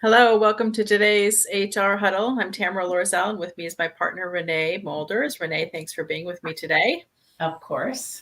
Hello, welcome to today's HR Huddle. I'm Tamera Loerzel, and with me is my partner, Renee Moelders. Renee, thanks for being with me today. Of course.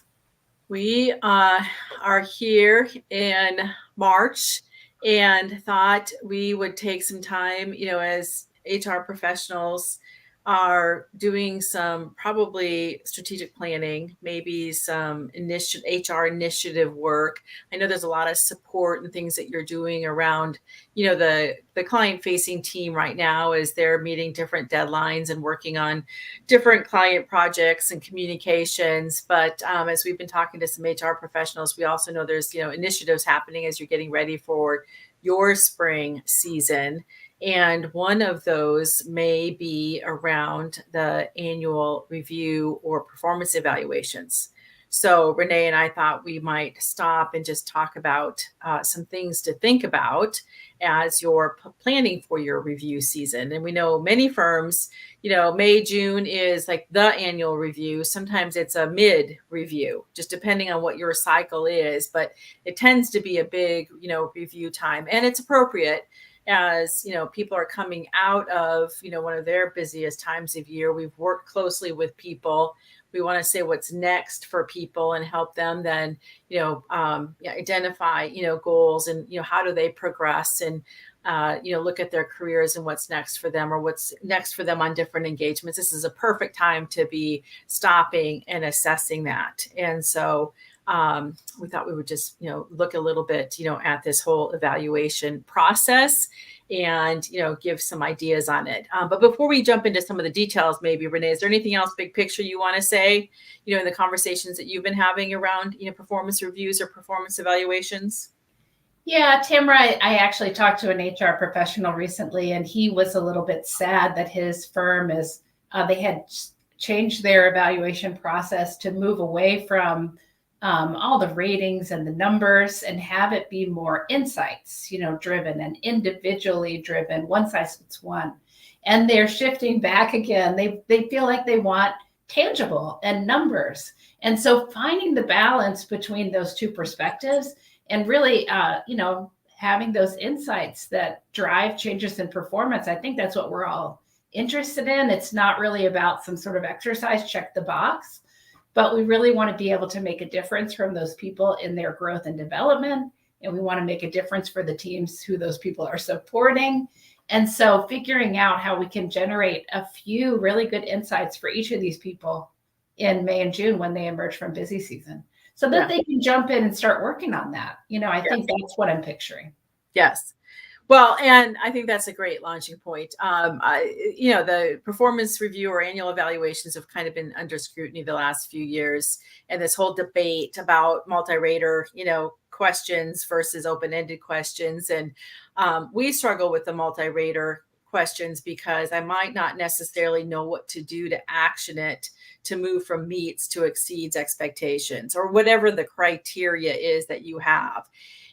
We are here in March and thought we would take some time, as HR professionals are doing some probably strategic planning, maybe some HR initiative work. I know there's a lot of support and things that you're doing around, the client facing team right now as they're meeting different deadlines and working on different client projects and communications. But as we've been talking to some HR professionals, we also know there's, initiatives happening as you're getting ready for your spring season. And one of those may be around the annual review or performance evaluations. So Renee and I thought we might stop and just talk about some things to think about as you're planning for your review season. And we know many firms, May, June is like the annual review. Sometimes it's a mid review, just depending on what your cycle is. But it tends to be a big, review time. And it's appropriate as, people are coming out of, one of their busiest times of year. We've worked closely with people. We want to say what's next for people and help them then, identify, goals and, how do they progress and, look at their careers and what's next for them or what's next for them on different engagements. This is a perfect time to be stopping and assessing that. And so we thought we would just, look a little bit, at this whole evaluation process and, give some ideas on it. But before we jump into some of the details, maybe Renee, is there anything else big picture you want to say, in the conversations that you've been having around, performance reviews or performance evaluations? Yeah, Tamera, I actually talked to an HR professional recently, and he was a little bit sad that his firm they had changed their evaluation process to move away from all the ratings and the numbers and have it be more insights, driven and individually driven, one size fits one. And they're shifting back again. They feel like they want tangible and numbers. And so finding the balance between those two perspectives and really, having those insights that drive changes in performance, I think that's what we're all interested in. It's not really about some sort of exercise, check the box, but we really want to be able to make a difference from those people in their growth and development. And we want to make a difference for the teams who those people are supporting. And so figuring out how we can generate a few really good insights for each of these people in May and June when they emerge from busy season, so that they can jump in and start working on that. I think that's what I'm picturing. Yes. Well, and I think that's a great launching point. The performance review or annual evaluations have kind of been under scrutiny the last few years. And this whole debate about multi-rater, questions versus open-ended questions. And we struggle with the multi-rater questions because I might not necessarily know what to do to action it to move from meets to exceeds expectations or whatever the criteria is that you have.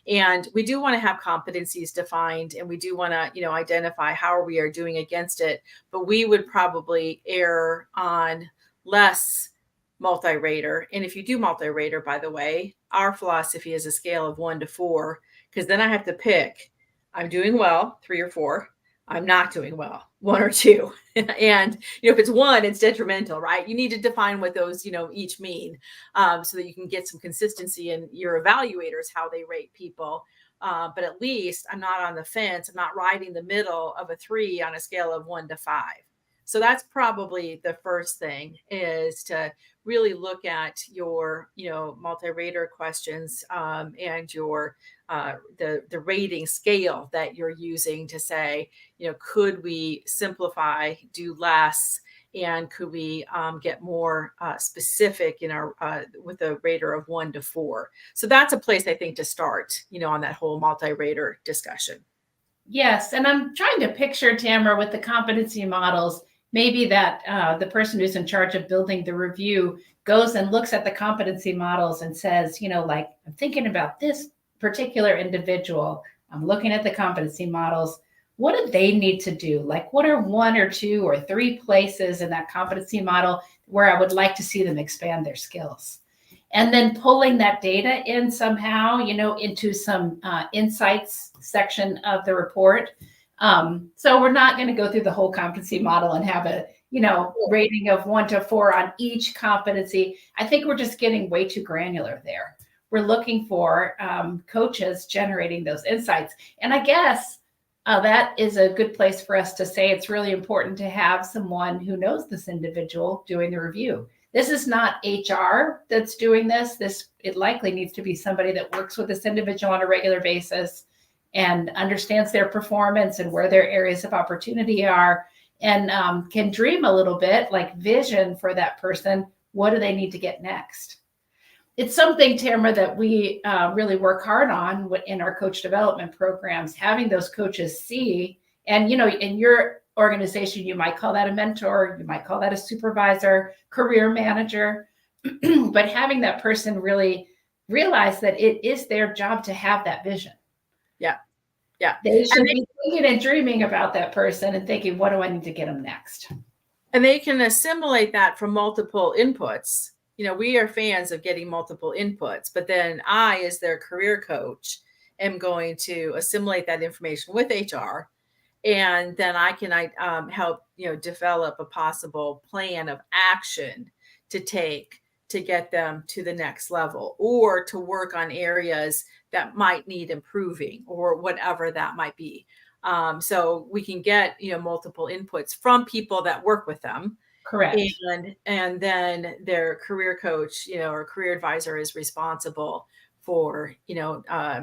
And we do want to have competencies defined and we do want to, identify how we are doing against it. But we would probably err on less multi-rater. And if you do multi-rater, by the way, our philosophy is a scale of 1 to 4, because then I have to pick, I'm doing well, 3 or 4. I'm not doing well, 1 or 2. And, if it's 1, it's detrimental, right? You need to define what those, each mean so that you can get some consistency in your evaluators, how they rate people. But at least I'm not on the fence. I'm not riding the middle of a 3 on a scale of 1 to 5. So that's probably the first thing, is to really look at your, multi-rater questions and your the rating scale that you're using to say, could we simplify, do less, and could we get more specific in our with a rater of 1 to 4? So that's a place I think to start, on that whole multi-rater discussion. Yes, and I'm trying to picture, Tamera, with the competency models, maybe that the person who's in charge of building the review goes and looks at the competency models and says, I'm thinking about this particular individual. I'm looking at the competency models. What do they need to do? What are 1 or 2 or 3 places in that competency model where I would like to see them expand their skills? And then pulling that data in somehow, into some insights section of the report. So we're not going to go through the whole competency model and have a, rating of 1 to 4 on each competency. I think we're just getting way too granular there. We're looking for coaches generating those insights. And I guess that is a good place for us to say it's really important to have someone who knows this individual doing the review. This is not HR that's doing this. It likely needs to be somebody that works with this individual on a regular basis and understands their performance and where their areas of opportunity are, and can dream a little bit, like vision for that person. What do they need to get next? It's something, Tamera, that we really work hard on in our coach development programs, having those coaches see, and, in your organization, you might call that a mentor, you might call that a supervisor, career manager, but having that person really realize that it is their job to have that vision. Yeah. Yeah. They should be thinking and dreaming about that person and thinking, what do I need to get them next? And they can assimilate that from multiple inputs. We are fans of getting multiple inputs, but then I, as their career coach, am going to assimilate that information with HR. And then I can help, develop a possible plan of action to take to get them to the next level, or to work on areas that might need improving, or whatever that might be. So we can get, multiple inputs from people that work with them. Correct. And then their career coach, or career advisor is responsible for,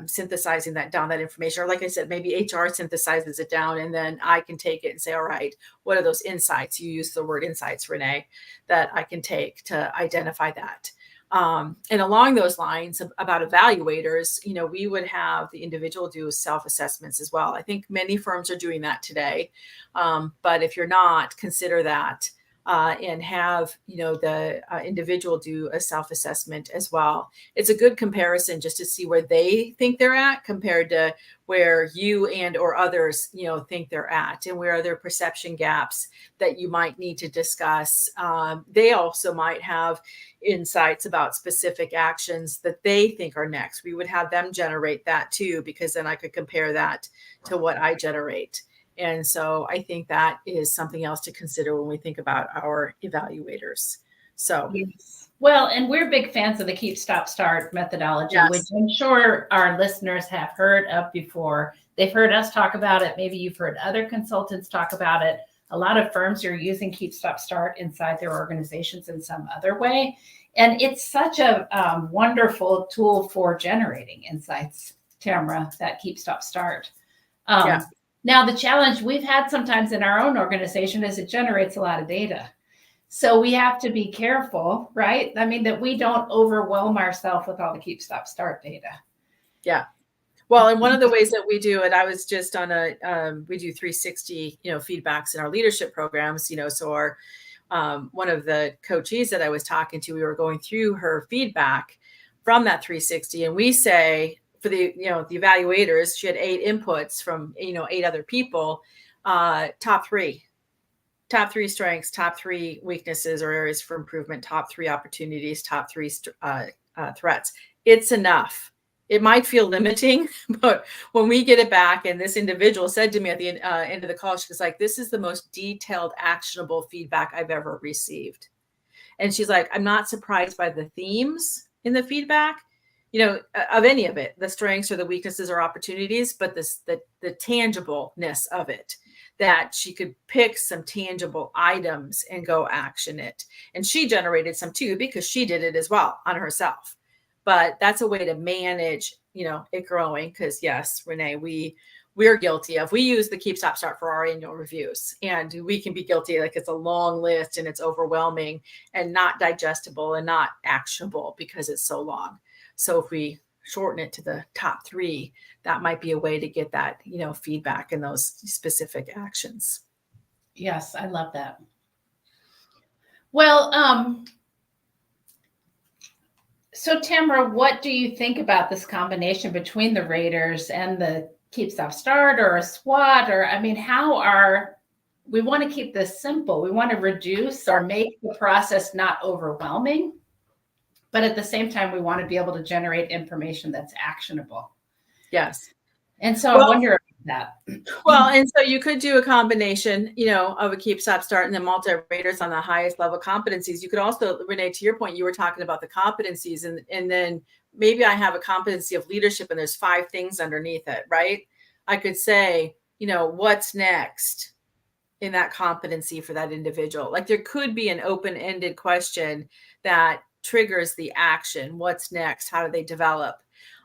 synthesizing that information. Or like I said, maybe HR synthesizes it down, and then I can take it and say, all right, what are those insights? You use the word insights, Renee, that I can take to identify that. And along those lines about evaluators, we would have the individual do self-assessments as well. I think many firms are doing that today. But if you're not, consider that. And have, the individual do a self-assessment as well. It's a good comparison just to see where they think they're at compared to where you and or others, think they're at, and where are their perception gaps that you might need to discuss. They also might have insights about specific actions that they think are next. We would have them generate that too, because then I could compare that to what I generate. And so I think that is something else to consider when we think about our evaluators. So, yes. Well, and we're big fans of the Keep, Stop, Start methodology, yes, which I'm sure our listeners have heard of before. They've heard us talk about it. Maybe you've heard other consultants talk about it. A lot of firms are using Keep, Stop, Start inside their organizations in some other way. And it's such a wonderful tool for generating insights, Tamera, that Keep, Stop, Start. Yeah. Now, the challenge we've had sometimes in our own organization is it generates a lot of data. So we have to be careful, right? I mean, that we don't overwhelm ourselves with all the Keep, Stop, Start data. Yeah. Well, and one of the ways that we do it, I was just on we do 360, feedbacks in our leadership programs, so our, one of the coachees that I was talking to, we were going through her feedback from that 360, and we say, for the, the evaluators, she had 8 inputs from, 8 other people, top 3 strengths, top 3 weaknesses or areas for improvement, top 3 opportunities, top 3 threats. It's enough. It might feel limiting, but when we get it back, and this individual said to me at the end of the call, she was like, this is the most detailed, actionable feedback I've ever received. And she's like, I'm not surprised by the themes in the feedback, of any of it, the strengths or the weaknesses or opportunities, but the tangibleness of it, that she could pick some tangible items and go action it. And she generated some too, because she did it as well on herself. But that's a way to manage, it growing. Because yes, Renee, we're guilty of, we use the Keep, Stop, Start for our annual reviews, and we can be guilty. Like, it's a long list and it's overwhelming and not digestible and not actionable because it's so long. So if we shorten it to the top 3, that might be a way to get that, feedback and those specific actions. Yes, I love that. Well, so Tamera, what do you think about this combination between the raters and the Keep, Stop, Start, or a SWOT? Or, I mean, we want to keep this simple. We want to reduce or make the process not overwhelming. But at the same time, we want to be able to generate information that's actionable. Yes. And so I wonder that. Well, and so you could do a combination, of a keep, stop, start, and then multi-raters on the highest level competencies. You could also, Renee, to your point, you were talking about the competencies, and then maybe I have a competency of leadership and there's 5 things underneath it, right? I could say, what's next in that competency for that individual? Like there could be an open-ended question that triggers the action. What's next? How do they develop?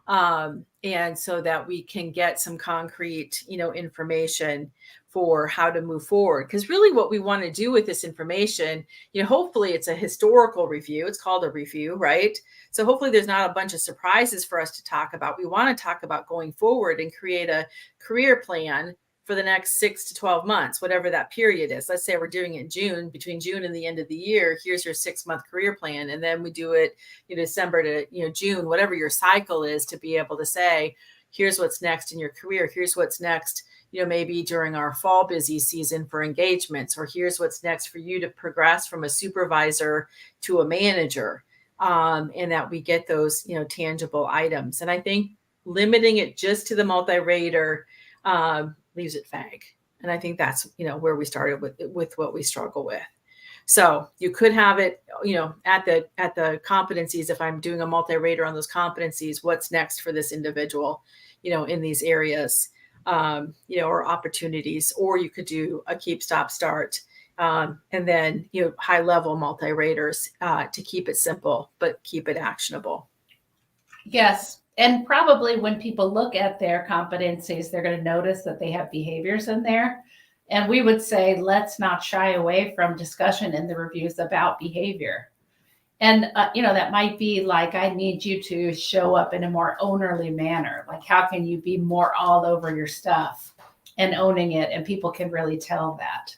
And so that we can get some concrete, information for how to move forward. Because really what we want to do with this information, hopefully it's a historical review. It's called a review, right? So hopefully there's not a bunch of surprises for us to talk about. We want to talk about going forward and create a career plan for the next 6 to 12 months, whatever that period is. Let's say we're doing it in June, between June and the end of the year. Here's your 6-month career plan. And then we do it, December to, June, whatever your cycle is, to be able to say, here's what's next in your career. Here's what's next, maybe during our fall busy season for engagements, or here's what's next for you to progress from a supervisor to a manager. And that we get those, tangible items. And I think limiting it just to the multi-rater, leaves it vague. And I think that's, where we started with what we struggle with. So you could have it, at the competencies. If I'm doing a multi-rater on those competencies, what's next for this individual, in these areas, or opportunities, or you could do a keep, stop, start, and then, high level multi-raters, to keep it simple, but keep it actionable. Yes. And probably when people look at their competencies, they're going to notice that they have behaviors in there. And we would say, let's not shy away from discussion in the reviews about behavior. And, that might be like, I need you to show up in a more ownerly manner. Like, how can you be more all over your stuff and owning it? And people can really tell that.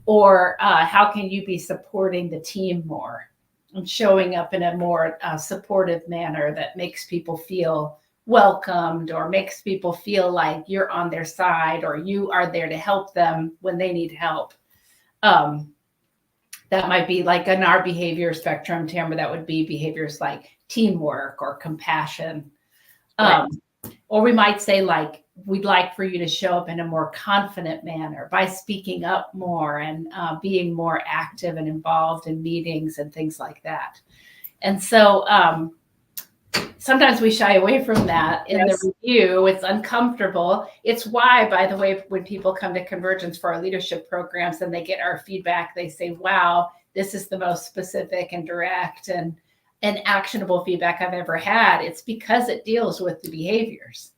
Or how can you be supporting the team more? And showing up in a more supportive manner that makes people feel welcomed, or makes people feel like you're on their side, or you are there to help them when they need help. That might be like in our behavior spectrum, Tamera, that would be behaviors like teamwork or compassion. Right. Or we might say, like, we'd like for you to show up in a more confident manner by speaking up more and being more active and involved in meetings and things like that. And so sometimes we shy away from that in the review. It's uncomfortable. It's why, by the way, when people come to Convergence for our leadership programs and they get our feedback, they say, wow, this is the most specific and direct and actionable feedback I've ever had. It's because it deals with the behaviors.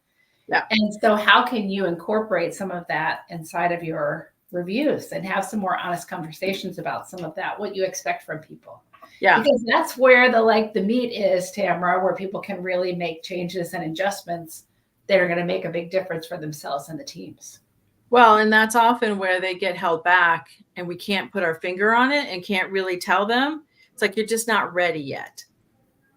Yeah. And so how can you incorporate some of that inside of your reviews and have some more honest conversations about some of that, what you expect from people? Yeah. Because that's where the meat is, Tamera, where people can really make changes and adjustments that are going to make a big difference for themselves and the teams. Well, and that's often where they get held back and we can't put our finger on it and can't really tell them. It's like, you're just not ready yet.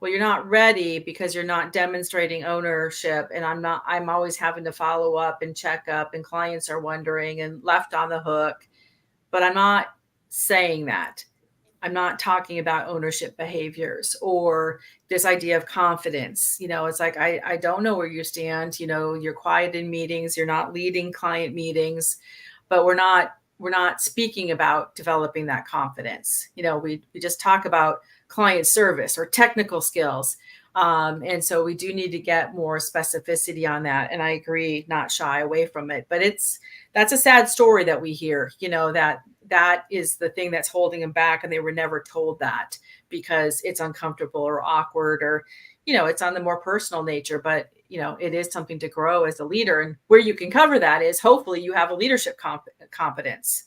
Well, you're not ready because you're not demonstrating ownership. And I'm always having to follow up and check up, and clients are wondering and left on the hook. But I'm not saying that. I'm not talking about ownership behaviors or this idea of confidence. It's like, I don't know where you stand. You're quiet in meetings. You're not leading client meetings, but we're not speaking about developing that confidence. We just talk about client service or technical skills. And so we do need to get more specificity on that. And I agree, not shy away from it, but that's a sad story that we hear, that is the thing that's holding them back. And they were never told that because it's uncomfortable or awkward, or, it's on the more personal nature, but it is something to grow as a leader. And where you can cover that is hopefully you have a leadership competence,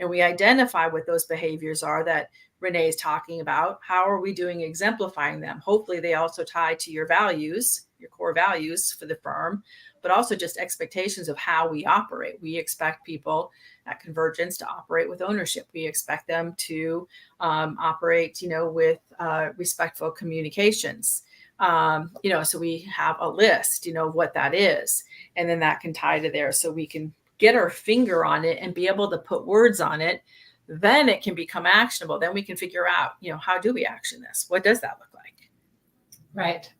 and we identify what those behaviors are that Renee is talking about. How are we doing exemplifying them? Hopefully they also tie to your values, your core values for the firm, but also just expectations of how we operate. We expect people at Convergence to operate with ownership. We expect them to operate, with respectful communications. So we have a list, what that is, and then that can tie to there, so we can get our finger on it and be able to put words on it. Then it can become actionable. Then we can figure out, how do we action this? What does that look like? Right.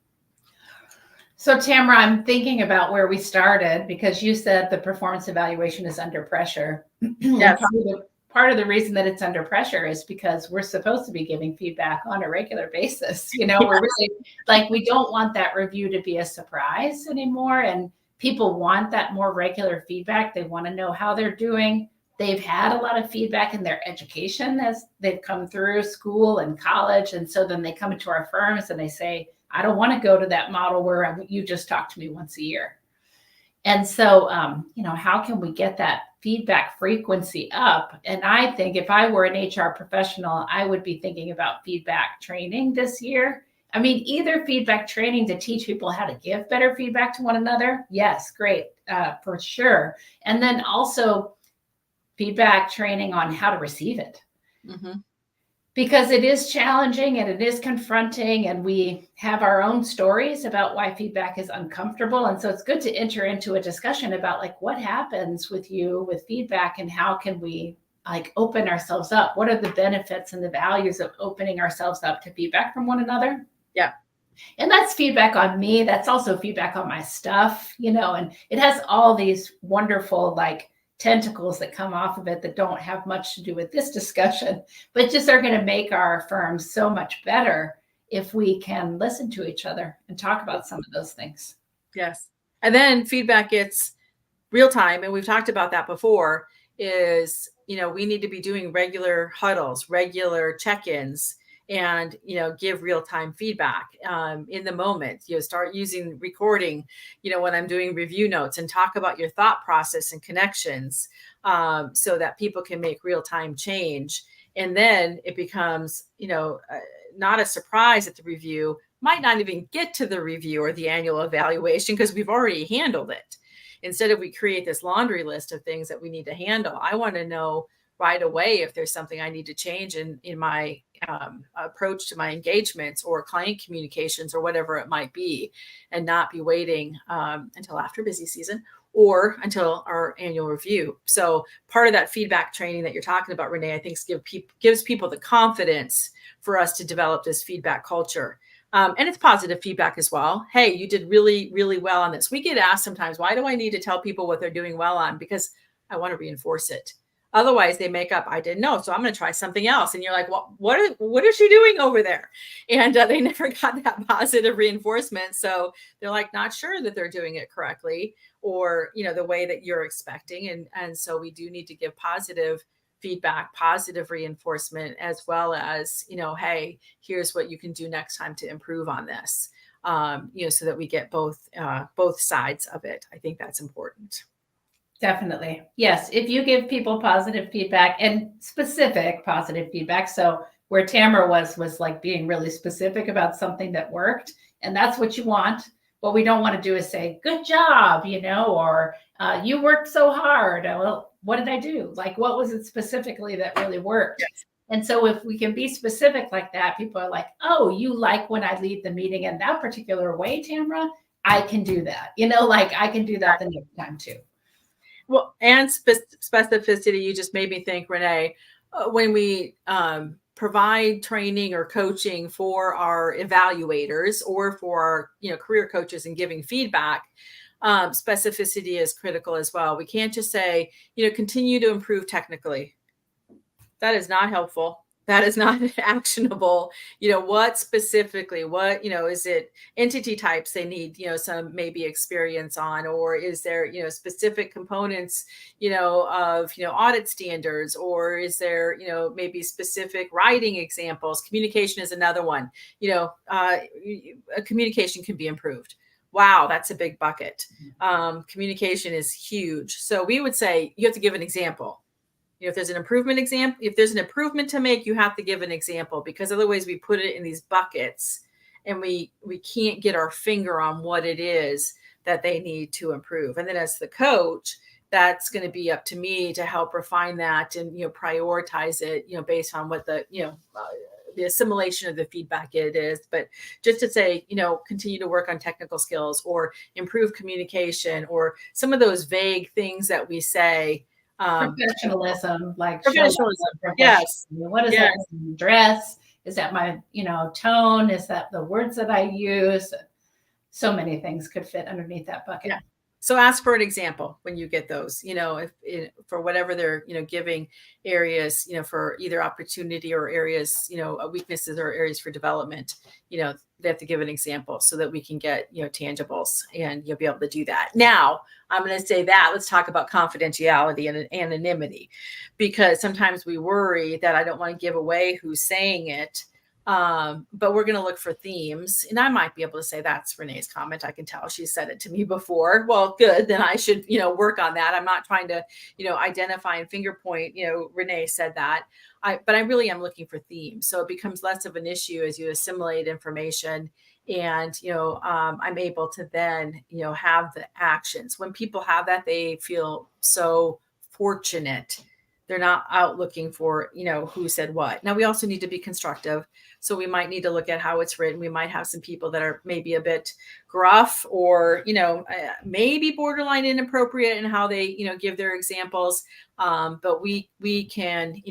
So Tamara, I'm thinking about where we started because you said the performance evaluation is under pressure. Yes. And part of the reason that it's under pressure is because we're supposed to be giving feedback on a regular basis. You know, we're really like, we don't want that review to be a surprise anymore. And people want that more regular feedback. They want to know how they're doing. They've had a lot of feedback in their education as they've come through school and college. And so then they come into our firms and they say, I don't want to go to that model where you just talk to me once a year. And so, you know, how can we get that feedback frequency up? And I think if I were an HR professional, I would be thinking about feedback training this year. I mean, either feedback training to teach people how to give better feedback to one another. Yes, great, for sure. And then also feedback training on how to receive it. Mm-hmm. Because it is challenging and it is confronting, and we have our own stories about why feedback is uncomfortable. And so it's good to enter into a discussion about like what happens with you with feedback and how can we like open ourselves up? What are the benefits and the values of opening ourselves up to feedback from one another? Yeah. And that's feedback on me. That's also feedback on my stuff, you know, and it has all these wonderful like tentacles that come off of it that don't have much to do with this discussion, but just are going to make our firms so much better if we can listen to each other and talk about some of those things. Yes. And then feedback gets real time. And we've talked about that before is, you know, we need to be doing regular huddles, regular check-ins, and, you know, give real-time feedback in the moment. You know, start using recording, you know, when I'm doing review notes, and talk about your thought process and connections so that people can make real-time change. And then it becomes, you know, not a surprise that the review might not even get to the review or the annual evaluation because we've already handled it. Instead of we create this laundry list of things that we need to handle, I want to know right away if there's something I need to change in my approach to my engagements or client communications or whatever it might be, and not be waiting until after busy season or until our annual review. So part of that feedback training that you're talking about, Renee, I think gives people the confidence for us to develop this feedback culture. And it's positive feedback as well. Hey, you did really, really well on this. We get asked sometimes, why do I need to tell people what they're doing well on? Because I want to reinforce it. Otherwise, they make up, I didn't know, so I'm going to try something else. And you're like, well, what is she doing over there? And they never got that positive reinforcement. So they're like, not sure that they're doing it correctly or, you know, the way that you're expecting. And so we do need to give positive feedback, positive reinforcement, as well as, you know, hey, here's what you can do next time to improve on this, you know, so that we get both sides of it. I think that's important. Definitely. Yes. If you give people positive feedback and specific positive feedback. So where Tamera was like being really specific about something that worked, and that's what you want. What we don't want to do is say, good job, you know, or you worked so hard. Well, what did I do? Like, what was it specifically that really worked? Yes. And so if we can be specific like that, people are like, oh, you like when I lead the meeting in that particular way, Tamera? I can do that. You know, like I can do that the next time too. Well, and specificity, you just made me think, Renee, when we provide training or coaching for our evaluators or for our, you know, career coaches and giving feedback, specificity is critical as well. We can't just say, you know, continue to improve technically. That is not helpful. That is not actionable. You know, what specifically, what, you know, is it entity types they need, you know, some maybe experience on, or is there, you know, specific components, you know, of, you know, audit standards, or is there, you know, maybe specific writing examples? Communication is another one, you know, communication can be improved. Wow, that's a big bucket. Communication is huge. So we would say you have to give an example. You know, if there's an improvement to make, you have to give an example, because otherwise we put it in these buckets and we can't get our finger on what it is that they need to improve. And then as the coach, that's going to be up to me to help refine that and, you know, prioritize it, you know, based on what the, you know, the assimilation of the feedback it is. But just to say, you know, continue to work on technical skills or improve communication, or some of those vague things that we say. Professionalism, like professionalism. Yes. What is that dress? Is that my, you know, tone? Is that the words that I use? so many things could fit underneath that bucket. Yeah. So ask for an example when you get those, for whatever they're, giving areas, for either opportunity or areas, weaknesses or areas for development, they have to give an example so that we can get, tangibles, and you'll be able to do that. Now, I'm going to say that let's talk about confidentiality and anonymity, because sometimes we worry that I don't want to give away who's saying it. But we're going to look for themes, and I might be able to say that's Renee's comment. I can tell she said it to me before. Well, good. Then I should, work on that. I'm not trying to, identify and finger point, Renee said that. But I really am looking for themes. So it becomes less of an issue as you assimilate information, and, I'm able to then, have the actions. When people have that, they feel so fortunate. They're not out looking for, who said what. Now, we also need to be constructive. So we might need to look at how it's written. We might have some people that are maybe a bit gruff, or, maybe borderline inappropriate in how they, give their examples. But we can,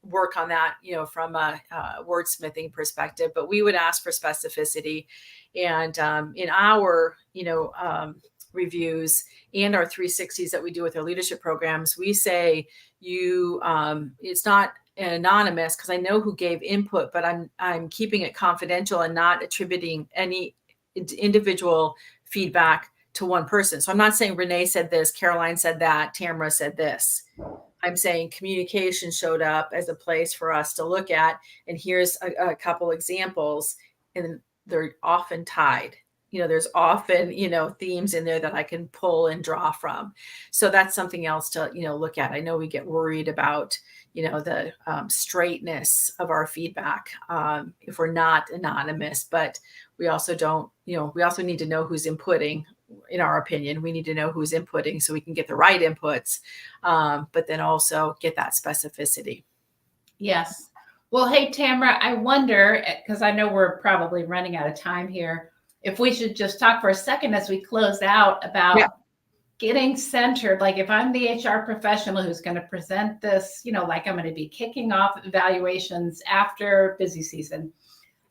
work on that, from a wordsmithing perspective. But we would ask for specificity. And in our, reviews and our 360s that we do with our leadership programs, we say it's not anonymous, because I know who gave input, but I'm keeping it confidential and not attributing any individual feedback to one person. So I'm not saying Renee said this, Caroline said that, Tamera said this. I'm saying communication showed up as a place for us to look at, and here's a couple examples, and they're often tied. There's often, themes in there that I can pull and draw from. So that's something else to, look at. I know we get worried about, the straightness of our feedback if we're not anonymous, but we also don't, we also need to know who's inputting. In our opinion, we need to know who's inputting so we can get the right inputs, but then also get that specificity. Yes. Well, hey, Tamera, I wonder, because I know we're probably running out of time here, if we should just talk for a second as we close out about getting centered. Like, if I'm the HR professional who's going to present this, like I'm going to be kicking off evaluations after busy season,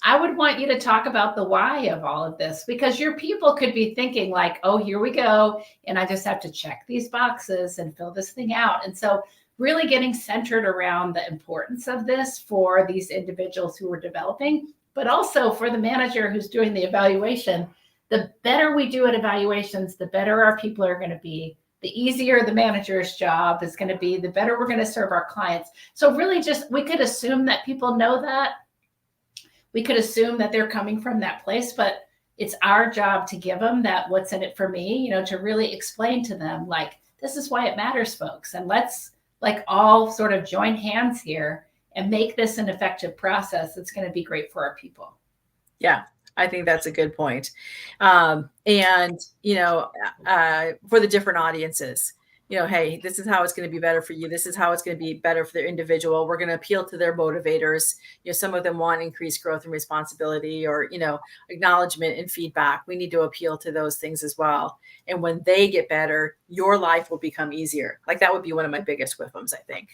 I would want you to talk about the why of all of this, because your people could be thinking like, oh, here we go, and I just have to check these boxes and fill this thing out. And so really getting centered around the importance of this for these individuals who are developing, but also for the manager who's doing the evaluation. The better we do at evaluations, the better our people are going to be, the easier the manager's job is going to be, the better we're going to serve our clients. So really we could assume that people know that. We could assume that they're coming from that place, but it's our job to give them that what's in it for me, to really explain to them, like, this is why it matters, folks. And let's all sort of join hands here and make this an effective process. It's going to be great for our people. Yeah, I think that's a good point. And, for the different audiences, hey, this is how it's going to be better for you. This is how it's going to be better for their individual. We're going to appeal to their motivators. Some of them want increased growth and responsibility, or, acknowledgement and feedback. We need to appeal to those things as well. And when they get better, your life will become easier. Like, that would be one of my biggest whiffums, I think.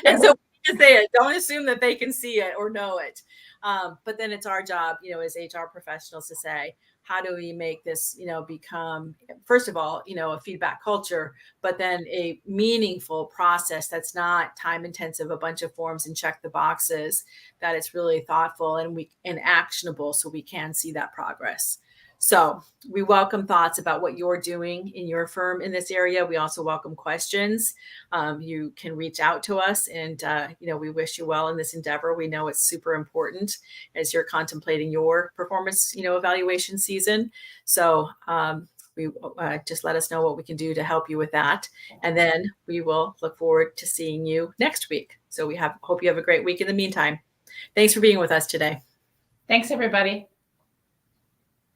And so we can say it. Don't assume that they can see it or know it. But then it's our job, as HR professionals, to say, how do we make this, become, first of all, a feedback culture, but then a meaningful process that's not time intensive, a bunch of forms and check the boxes, that it's really thoughtful and actionable, so we can see that progress. So we welcome thoughts about what you're doing in your firm in this area. We also welcome questions. You can reach out to us, and we wish you well in this endeavor. We know it's super important as you're contemplating your performance, evaluation season. So we just let us know what we can do to help you with that, and then we will look forward to seeing you next week. So hope you have a great week in the meantime. Thanks for being with us today. Thanks, everybody.